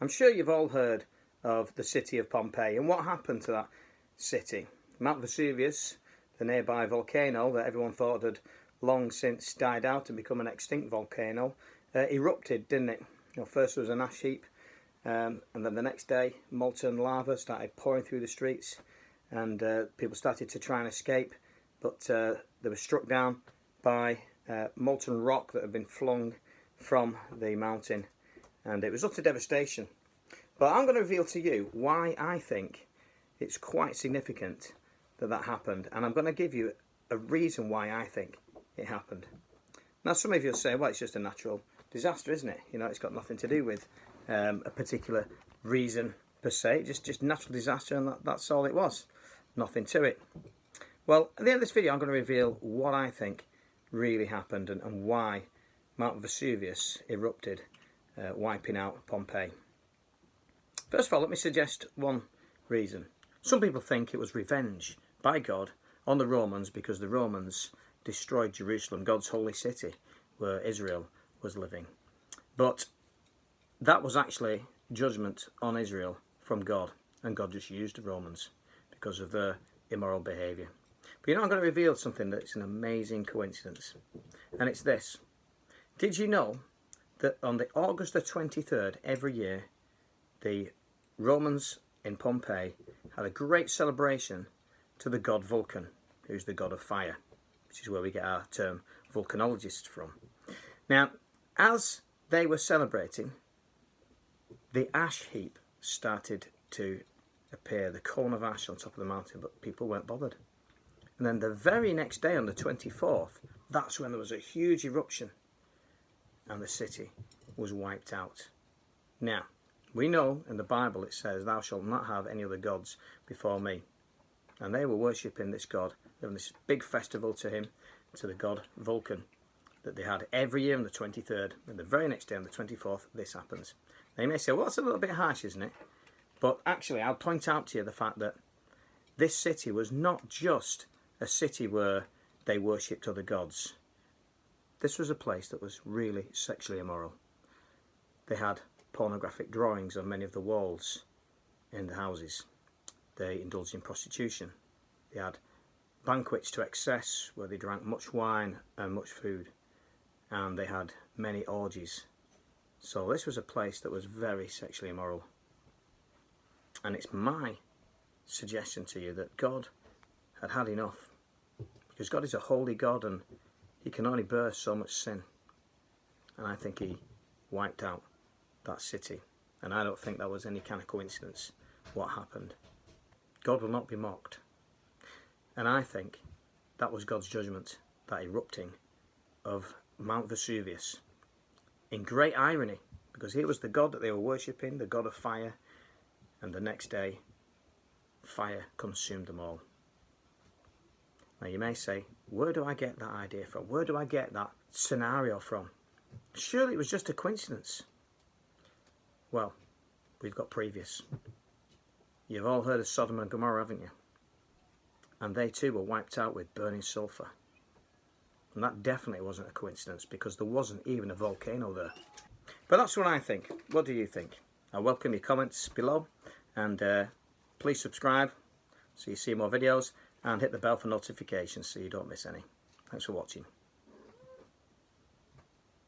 I'm sure you've all heard of the city of Pompeii and what happened to that city. Mount Vesuvius, the nearby volcano that everyone thought had long since died out and become an extinct volcano, erupted, didn't it? First there was an ash heap, and then the next day molten lava started pouring through the streets, and people started to try and escape, but they were struck down by molten rock that had been flung from the mountain, and it was utter devastation. But I'm going to reveal to you why I think it's quite significant that that happened, and I'm going to give you a reason why I think it happened. Now, some of you will say, well, it's just a natural disaster, isn't it? It's got nothing to do with a particular reason per se, just natural disaster, and that's all it was. Nothing to it. Well, at the end of this video, I'm going to reveal what I think really happened and why Mount Vesuvius erupted, wiping out Pompeii. First of all, let me suggest one reason. Some people think it was revenge by God on the Romans because the Romans destroyed Jerusalem, God's holy city, where Israel was living. But that was actually judgment on Israel from God, and God just used the Romans because of their immoral behaviour. But I'm going to reveal something that's an amazing coincidence, and it's this. Did you know that on the August the 23rd every year, the Romans in Pompeii had a great celebration to the god Vulcan, who's the god of fire, which is where we get our term volcanologist from. Now, as they were celebrating, the ash heap started to appear, the cone of ash on top of the mountain, but people weren't bothered. And then the very next day, on the 24th, that's when there was a huge eruption and the city was wiped out. Now, we know in the Bible it says, thou shalt not have any other gods before me. And they were worshipping this god, having this big festival to him, to the god Vulcan, that they had every year on the 23rd. And the very next day, on the 24th, this happens. Now you may say, well, that's a little bit harsh, isn't it? But actually, I'll point out to you the fact that this city was not just a city where they worshipped other gods. This was a place that was really sexually immoral. They had pornographic drawings on many of the walls in the houses. They indulged in prostitution. They had banquets to excess where they drank much wine and much food. And they had many orgies. So this was a place that was very sexually immoral. And it's my suggestion to you that God had had enough. Because God is a holy God and he can only bear so much sin. And I think he wiped out that city. And I don't think that was any kind of coincidence what happened. God will not be mocked. And I think that was God's judgment, that erupting of Mount Vesuvius. In great irony, because he was the God that they were worshipping, the God of fire, and the next day, fire consumed them all. Now you may say, where do I get that idea from? Where do I get that scenario from? Surely it was just a coincidence. Well, we've got previous. You've all heard of Sodom and Gomorrah, haven't you? And they too were wiped out with burning sulphur. And that definitely wasn't a coincidence because there wasn't even a volcano there. But that's what I think. What do you think? I welcome your comments below, and please subscribe so you see more videos, and hit the bell for notifications so you don't miss any. Thanks for watching.